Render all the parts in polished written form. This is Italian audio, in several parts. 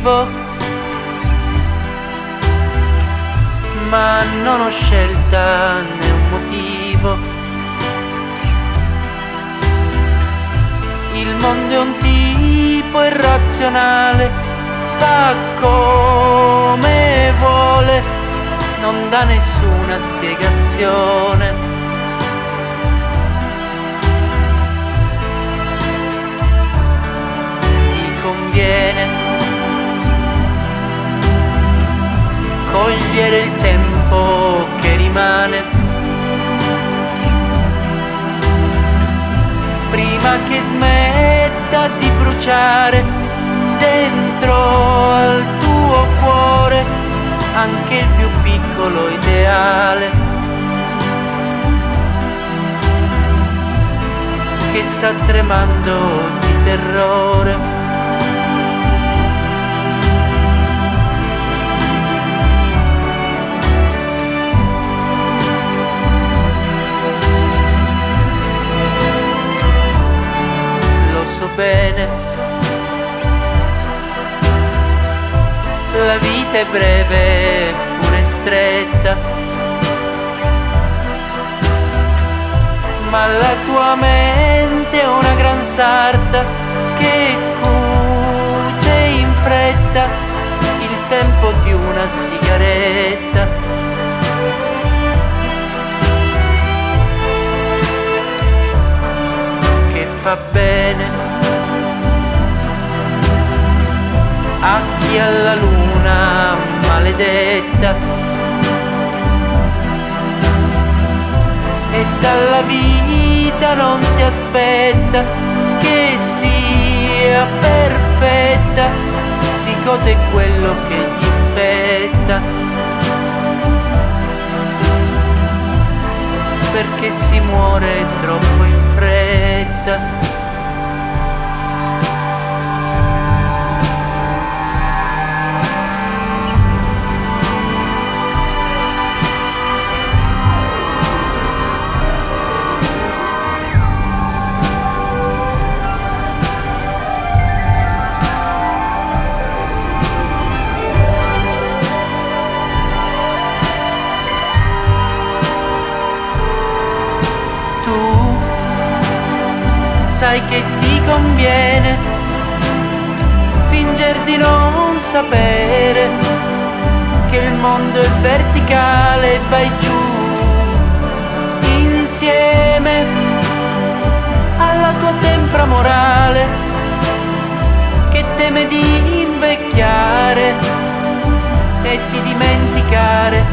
vivo, ma non ho scelta né un motivo. Il mondo è un tipo irrazionale, fa come vuole, non dà nessuna spiegazione. Ti conviene cogliere il tempo che rimane prima che smetta di bruciare dentro al tuo cuore anche il più piccolo ideale che sta tremando di terrore. Bene, la vita è breve, pure stretta, ma la tua mente è una gran sarta che cuce in fretta il tempo di una sigaretta. Che fa bene a chi alla luna maledetta e dalla vita non si aspetta che sia perfetta, si gode quello che gli spetta, perché si muore troppo in fretta. Sai che ti conviene finger di non sapere che il mondo è verticale e vai giù insieme alla tua tempra morale che teme di invecchiare e di dimenticare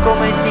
come si